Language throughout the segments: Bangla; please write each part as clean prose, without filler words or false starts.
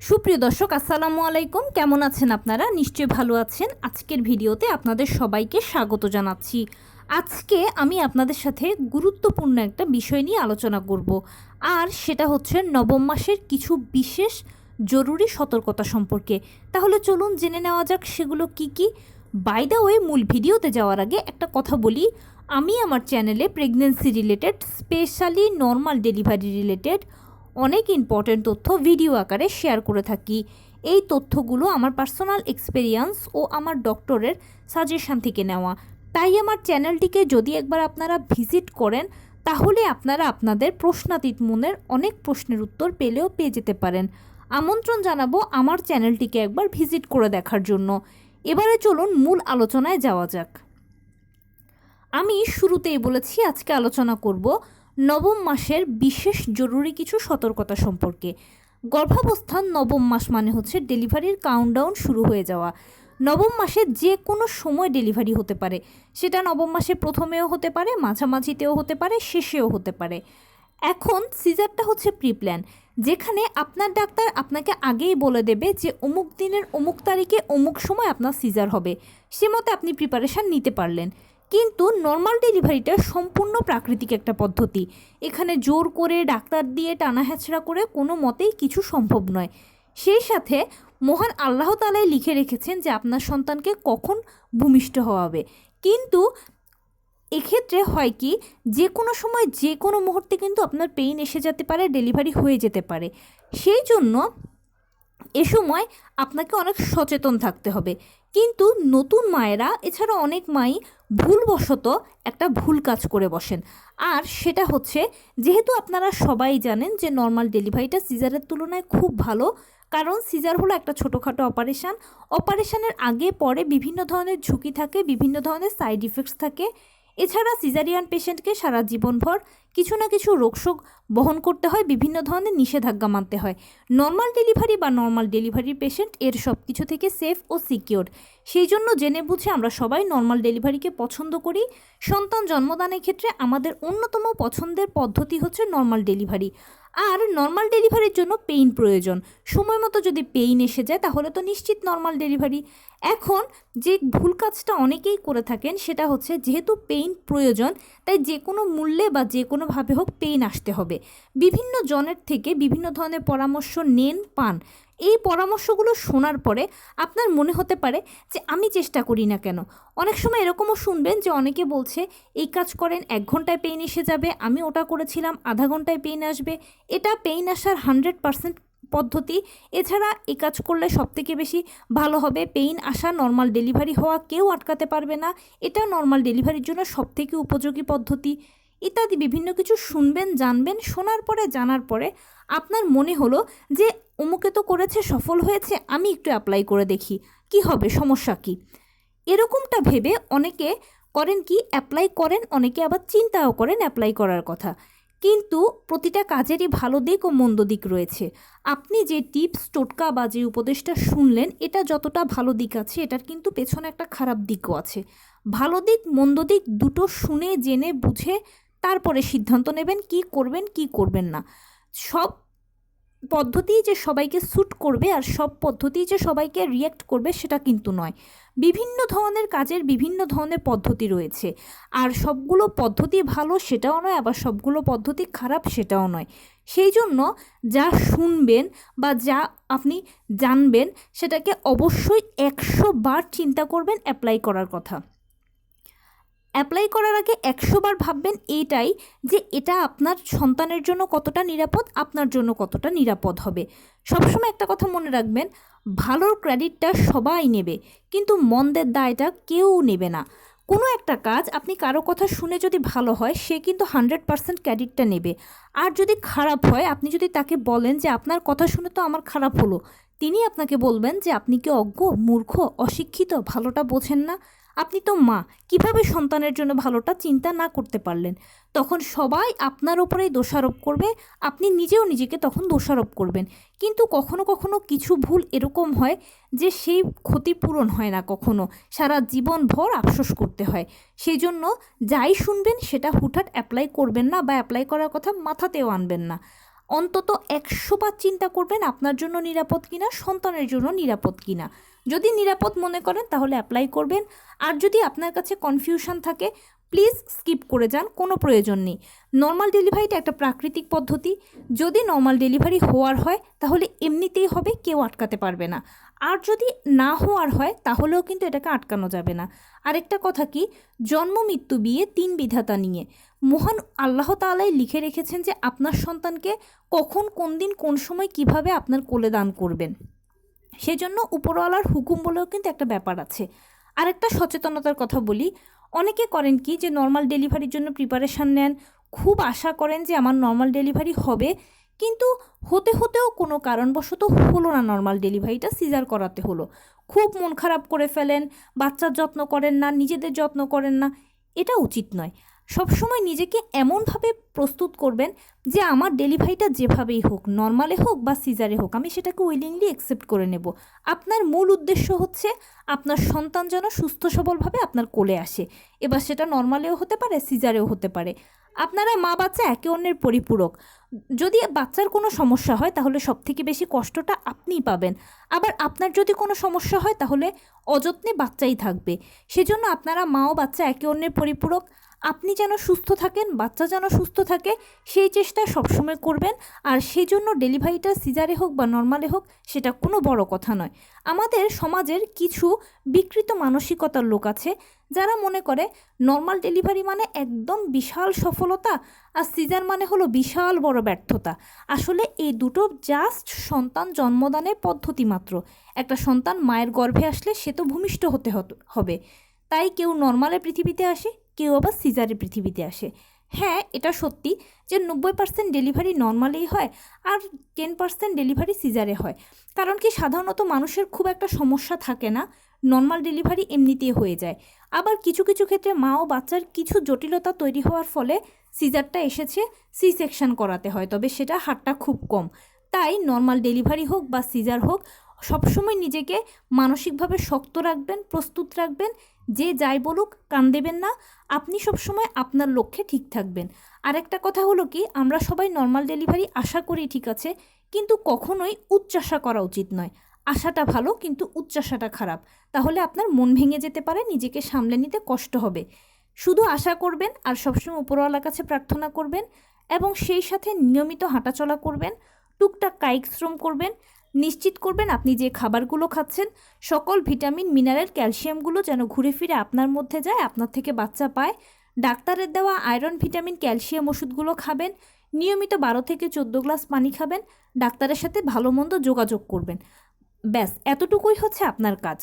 সুপ্রিয় দর্শক, আসসালামু আলাইকুম। কেমন আছেন আপনারা? নিশ্চয়ই ভালো আছেন। আজকের ভিডিওতে আপনাদের সবাইকে স্বাগত জানাচ্ছি। আজকে আমি আপনাদের সাথে গুরুত্বপূর্ণ একটা বিষয় নিয়ে আলোচনা করব, আর সেটা হচ্ছে নবম মাসের কিছু বিশেষ জরুরি সতর্কতা সম্পর্কে। তাহলে চলুন জেনে নেওয়া যাক সেগুলো কি কি। বাই দ্য ওয়ে, মূল ভিডিওতে যাওয়ার আগে একটা কথা বলি, আমি আমার চ্যানেলে pregnancy related, specially normal delivery related অনেক ইম্পর্টেন্ট তথ্য ভিডিও আকারে শেয়ার করে থাকি। এই তথ্যগুলো আমার পার্সোনাল এক্সপেরিয়েন্স ও আমার ডক্টরের সাজেশন থেকে নেওয়া। তাই আমার চ্যানেলটিকে যদি একবার আপনারা ভিজিট করেন, তাহলে আপনারা আপনাদের প্রশ্নাতীত মনের অনেক প্রশ্নের উত্তর পেয়ে যেতে পারেন। আমন্ত্রণ জানাবো আমার চ্যানেলটিকে একবার ভিজিট করে দেখার জন্য। এবারে চলুন মূল আলোচনায় যাওয়া যাক। আমি শুরুতেই বলেছি আজকে আলোচনা করব নবম মাসের বিশেষ জরুরি কিছু সতর্কতা সম্পর্কে। গর্ভাবস্থান নবম মাস মানে হচ্ছে ডেলিভারির কাউন্টডাউন শুরু হয়ে যাওয়া। নবম মাসে যে কোনো সময় ডেলিভারি হতে পারে, সেটা নবম মাসে প্রথমেও হতে পারে, মাঝামাঝিতেও হতে পারে, শেষেও হতে পারে। এখন সিজারটা হচ্ছে প্রি প্ল্যান, যেখানে আপনার ডাক্তার আপনাকে আগেই বলে দেবে যে অমুক দিনের অমুক তারিখে অমুক সময় আপনার সিজার হবে, সে মতে আপনি প্রিপারেশান নিতে পারলেন। কিন্তু নর্মাল ডেলিভারিটা সম্পূর্ণ প্রাকৃতিক একটা পদ্ধতি। এখানে জোর করে ডাক্তার দিয়ে টানা হ্যাচড়া করে কোনো মতেই কিছু সম্ভব নয়। সেই সাথে মহান আল্লাহ তাআলাই লিখে রেখেছেন যে আপনার সন্তানকে কখন ভূমিষ্ঠ হওয়া হবে। কিন্তু এক্ষেত্রে হয় কি, যে কোনো সময় যে কোনো মুহূর্তে কিন্তু আপনার পেইন এসে যেতে পারে, ডেলিভারি হয়ে যেতে পারে। সেই জন্য এ সময় আপনাকে অনেক সচেতন থাকতে হবে। কিন্তু নতুন মায়েরা, এছাড়া অনেক মাই ভুলবশত একটা ভুল কাজ করে বসেন। আর সেটা হচ্ছে, যেহেতু আপনারা সবাই জানেন যে নর্মাল ডেলিভারিটা সিজারের তুলনায় খুব ভালো, কারণ সিজার হলো একটা ছোটোখাটো অপারেশনের আগে পরে বিভিন্ন ধরনের ঝুঁকি থাকে, বিভিন্ন ধরনের সাইড ইফেক্টস থাকে। এছাড়া সিজারিয়ান পেশেন্টকে সারা জীবনভর কিছু না কিছু রোগশোক বহন করতে হয়, বিভিন্ন ধরনের নিষেধাজ্ঞা মানতে হয়। নর্মাল ডেলিভারি বা নর্মাল ডেলিভারির পেশেন্ট এর সব কিছু থেকে সেফ ও সিকিওর। সেই জন্য জেনে বুঝে আমরা সবাই নর্মাল ডেলিভারিকে পছন্দ করি। সন্তান জন্মদানের ক্ষেত্রে আমাদের অন্যতম পছন্দের পদ্ধতি হচ্ছে নর্মাল ডেলিভারি। আর নর্মাল ডেলিভারির জন্য পেইন প্রয়োজন। সময় মতো যদি পেইন এসে যায় তাহলে তো নিশ্চিত নর্মাল ডেলিভারি। এখন যে ভুল কাজটা অনেকেই করে থাকেন, সেটা হচ্ছে যেহেতু পেইন প্রয়োজন, তাই যে কোনো মূল্যে বা যে কোনোভাবে হোক পেইন আসতে হবে। বিভিন্ন জনের থেকে বিভিন্ন ধরনের পরামর্শ পান। এই পরামর্শগুলো শোনার পরে আপনার মনে হতে পারে যে আমি চেষ্টা করি না কেন। অনেক সময় এরকমও শুনবেন যে অনেকে বলছে এই কাজ করেন 1 ঘন্টায় পেইন এসে যাবে, আমি ওটা করেছিলাম আধা ঘন্টায় পেইন আসবে। এটা পেইন আসার 100% পদ্ধতি। এছাড়া এই কাজ করলে সবথেকে বেশি ভালো হবে, পেইন আসা নর্মাল ডেলিভারি হওয়া কেউ আটকাতে পারবে না, এটা নর্মাল ডেলিভারির জন্য সবথেকে উপযোগী পদ্ধতি, ইত্যাদি বিভিন্ন কিছু শুনবেন, জানবেন। শোনার পরে, জানার পরে আপনার মনে হলো যে অমুকে তো করেছে, সফল হয়েছে, আমি একটু অ্যাপ্লাই করে দেখি কি হবে, সমস্যা কি। এরকমটা ভেবে অনেকে করেন কি, অ্যাপ্লাই করেন, অনেকে আবার চিন্তাও করেন অ্যাপ্লাই করার কথা। কিন্তু প্রতিটা কাজেরই ভালো দিক ও মন্দ দিক রয়েছে। আপনি যে টিপস, টোটকা বা যে উপদেশটা শুনলেন, এটা যতটা ভালো দিক আছে, এটার কিন্তু পেছনে একটা খারাপ দিকও আছে। ভালো দিক মন্দ দিক দুটো শুনে জেনে বুঝে তারপরে সিদ্ধান্ত নেবেন কি করবেন কি করবেন না। সব পদ্ধতি যে সবাইকে স্যুট করবে আর সব পদ্ধতি যে সবাইকে রিয়্যাক্ট করবে সেটা কিন্তু নয়। বিভিন্ন ধরনের কাজের বিভিন্ন ধরনের পদ্ধতি রয়েছে, আর সবগুলো পদ্ধতি ভালো সেটাও নয়, আবার সবগুলো পদ্ধতি খারাপ সেটাও নয়। সেই জন্য যা শুনবেন বা যা আপনি জানবেন, সেটাকে অবশ্যই 100 বার চিন্তা করবেন অ্যাপ্লাই করার কথা। অ্যাপ্লাই করার আগে 100 বার ভাববেন এইটাই, যে এটা আপনার সন্তানের জন্য কতটা নিরাপদ, আপনার জন্য কতটা নিরাপদ হবে। সবসময় একটা কথা মনে রাখবেন, ভালোর ক্রেডিটটা সবাই নেবে, কিন্তু মন্দের দায়টা কেউ নেবে না। কোনো একটা কাজ আপনি কারো কথা শুনে যদি ভালো হয়, সে কিন্তু 100% ক্রেডিটটা নেবে। আর যদি খারাপ হয়, আপনি যদি তাকে বলেন যে আপনার কথা শুনে তো আমার খারাপ হলো, তিনি আপনাকে বলবেন যে আপনি কি অজ্ঞ, মূর্খ, অশিক্ষিত, ভালোটা বোঝেন না, আপনি তো মা, কিভাবে সন্তানের জন্য ভালোটা চিন্তা না করতে পারলেন। তখন সবাই আপনার ওপরেই দোষারোপ করবে, আপনি নিজেও নিজেকে তখন দোষারোপ করবেন। কিন্তু কখনো কখনো কিছু ভুল এরকম হয় যে সেই ক্ষতিপূরণ হয় না, কখনো সারা জীবনভর আফসোস করতে হয়। সেই জন্য যাই শুনবেন সেটা হুটহাট অ্যাপ্লাই করবেন না, বা অ্যাপ্লাই করার কথা মাথাতেও আনবেন না। অন্তত 100 বার চিন্তা করবেন আপনার জন্য নিরাপদ কিনা, সন্তানের জন্য নিরাপদ কিনা। যদি নিরাপদ মনে করেন তাহলে অ্যাপ্লাই করবেন, আর যদি আপনার কাছে কনফিউশন থাকে প্লিজ স্কিপ করে যান, কোনো প্রয়োজন নেই। নর্মাল ডেলিভারিটা একটা প্রাকৃতিক পদ্ধতি। যদি নর্মাল ডেলিভারি হওয়ার হয় তাহলে এমনিতেই হবে, কেউ আটকাতে পারবে না। আর যদি না হওয়ার হয় তাহলেও কিন্তু এটাকে আটকানো যাবে না। আরেকটা কথা কি, জন্ম মৃত্যু বিয়ে 3 বিধাতা নিয়ে। মহান আল্লাহ তাআলাই লিখে রেখেছেন যে আপনার সন্তানকে কখন, কোন দিন, কোন সময়, কিভাবে আপনার কোলে দান করবেন। সেজন্য উপরওয়ালার হুকুম বলেও কিন্তু একটা ব্যাপার আছে। আরেকটা সচেতনতার কথা বলি, অনেকে করেন কি যে নর্মাল ডেলিভারির জন্য প্রিপারেশান নেন, খুব আশা করেন যে আমার নর্মাল ডেলিভারি হবে, কিন্তু হতে হতেও কোনো কারণবশত হলো না নর্মাল ডেলিভারিটা, সিজার করাতে হলো। খুব মন খারাপ করে ফেলেন, বাচ্চার যত্ন করেন না, নিজেদের যত্ন করেন না। এটা উচিত নয়। সবসময় নিজেকে এমনভাবে প্রস্তুত করবেন যে আমার ডেলিভারিটা যেভাবেই হোক, নর্মালে হোক বা সিজারে হোক, আমি সেটাকে উইলিংলি অ্যাকসেপ্ট করে নেব। আপনার মূল উদ্দেশ্য হচ্ছে আপনার সন্তান যেন সুস্থ সবলভাবে আপনার কোলে আসে। এবার সেটা নর্মালেও হতে পারে, সিজারেও হতে পারে। আপনারা মা বাচ্চা একে অন্যের পরিপূরক। যদি বাচ্চার কোনো সমস্যা হয় তাহলে সবথেকে বেশি কষ্টটা আপনিই পাবেন। আবার আপনার যদি কোনো সমস্যা হয় তাহলে অযত্নে বাচ্চাই থাকবে। সেজন্য আপনারা মা ও বাচ্চা একে অন্যের পরিপূরক। আপনি যেন সুস্থ থাকেন, বাচ্চা যেন সুস্থ থাকে, সেই চেষ্টা সবসময় করবেন। আর সেই জন্য ডেলিভারিটা সিজারে হোক বা নর্মালে হোক সেটা কোনো বড় কথা নয়। আমাদের সমাজের কিছু বিকৃত মানসিকতার লোক আছে যারা মনে করে নর্মাল ডেলিভারি মানে একদম বিশাল সফলতা আর সিজার মানে হলো বিশাল বড় ব্যর্থতা। আসলে এই দুটো জাস্ট সন্তান জন্মদানের পদ্ধতি মাত্র। একটা সন্তান মায়ের গর্ভে আসলে সে তো ভূমিষ্ঠ হতে হবে, তাই কেউ নর্মালে পৃথিবীতে আসে, কেউ আবার সিজারে পৃথিবীতে আসে। হ্যাঁ, এটা সত্যি যে 90% ডেলিভারি নর্মালেই হয় আর 10% ডেলিভারি সিজারে হয়। কারণ কি, সাধারণত মানুষের খুব একটা সমস্যা থাকে না, নর্মাল ডেলিভারি এমনিতেই হয়ে যায়। আবার কিছু কিছু ক্ষেত্রে মা ও বাচ্চার কিছু জটিলতা তৈরি হওয়ার ফলে সিজারটা এসেছে, সি সেকশন করাতে হয়, তবে সেটা হারটা খুব কম। তাই নর্মাল ডেলিভারি হোক বা সিজার হোক, সবসময় নিজেকে মানসিকভাবে শক্ত রাখবেন, প্রস্তুত রাখবেন। যে যাই বলুক কান দেবেন না, আপনি সবসময় আপনার লক্ষ্যে ঠিক থাকবেন। আর একটা কথা হলো কি, আমরা সবাই নর্মাল ডেলিভারি আশা করি ঠিক আছে, কিন্তু কখনোই উচ্চাশা করা উচিত নয়। আশাটা ভালো কিন্তু উচ্চাশাটা খারাপ, তাহলে আপনার মন ভেঙে যেতে পারে, নিজেকে সামলে নিতে কষ্ট হবে। শুধু আশা করবেন আর সবসময় উপরওয়ালার কাছে প্রার্থনা করবেন, এবং সেই সাথে নিয়মিত হাঁটাচলা করবেন, টুকটাক কায়িক শ্রম করবেন। নিশ্চিত করবেন আপনি যে খাবারগুলো খাচ্ছেন সকল ভিটামিন, মিনারেল, ক্যালসিয়ামগুলো যেন ঘুরে ফিরে আপনার মধ্যে যায়, আপনার থেকে বাচ্চা পায়। ডাক্তারের দেওয়া আয়রন, ভিটামিন, ক্যালসিয়াম ওষুধগুলো খাবেন। নিয়মিত 12 থেকে 14 গ্লাস পানি খাবেন। ডাক্তারের সাথে ভালো মন্দ যোগাযোগ করবেন। ব্যাস এতটুকুই হচ্ছে আপনার কাজ।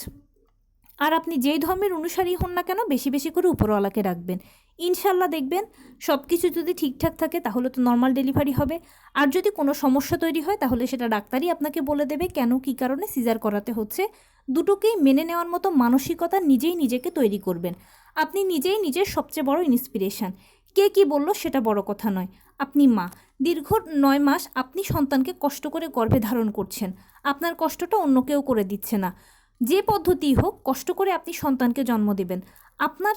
আর আপনি যেই ধর্মের অনুসারী হন না কেন, বেশি বেশি করে উপরওয়ালাকে রাখবেন। ইনশাল্লাহ দেখবেন সব কিছু যদি ঠিকঠাক থাকে তাহলে তো নর্মাল ডেলিভারি হবে। আর যদি কোনো সমস্যা তৈরি হয় তাহলে সেটা ডাক্তারই আপনাকে বলে দেবে কেন, কী কারণে সিজার করাতে হচ্ছে। দুটোকেই মেনে নেওয়ার মতো মানসিকতা নিজেই নিজেকে তৈরি করবেন। আপনি নিজেই নিজের সবচেয়ে বড় ইন্সপিরেশান। কে কী বলল সেটা বড় কথা নয়। আপনি মা, দীর্ঘ 9 মাস আপনি সন্তানকে কষ্ট করে গর্ভে ধারণ করছেন। আপনার কষ্টটা অন্য কেউ করে দিচ্ছে না। যে পদ্ধতিই হোক, কষ্ট করে আপনি সন্তানকে জন্ম দেবেন, আপনার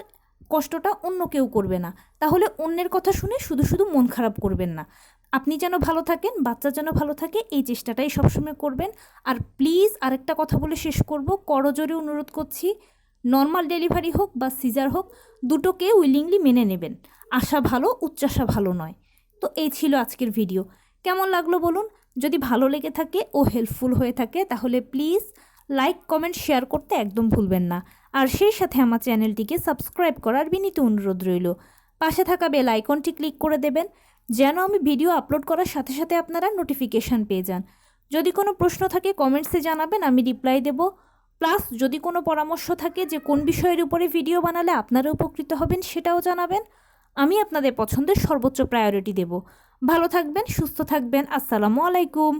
কষ্টটা অন্য কেউ করবে না। তাহলে অন্যের কথা শুনে শুধু শুধু মন খারাপ করবেন না। আপনি যেন ভালো থাকেন, বাচ্চা যেন ভালো থাকে, এই চেষ্টাটাই সবসময় করবেন। আর প্লিজ আরেকটা কথা বলে শেষ করব, করজোরে অনুরোধ করছি, নর্মাল ডেলিভারি হোক বা সিজার হোক, দুটোকে উইলিংলি মেনে নেবেন। আশা ভালো, উচ্চাশা ভালো নয়। তো এই ছিল আজকের ভিডিও। কেমন লাগলো বলুন? যদি ভালো লেগে থাকে ও হেল্পফুল হয়ে থাকে তাহলে প্লিজ লাইক, কমেন্ট, শেয়ার করতে একদম ভুলবেন না। আর সেই সাথে আমার চ্যানেলটিকে সাবস্ক্রাইব করার বিনীত অনুরোধ রইল। পাশে থাকা বেল আইকনটি ক্লিক করে দেবেন যেন আমি ভিডিও আপলোড করার সাথে সাথে আপনারা নোটিফিকেশান পেয়ে যান। যদি কোনো প্রশ্ন থাকে কমেন্টসে জানাবেন, আমি রিপ্লাই দেব। প্লাস যদি কোনো পরামর্শ থাকে যে কোন বিষয়ের উপরে ভিডিও বানালে আপনারা উপকৃত হবেন সেটাও জানাবেন। আমি আপনাদের পছন্দের সর্বোচ্চ প্রায়োরিটি দেব। ভালো থাকবেন, সুস্থ থাকবেন। আসসালামু আলাইকুম।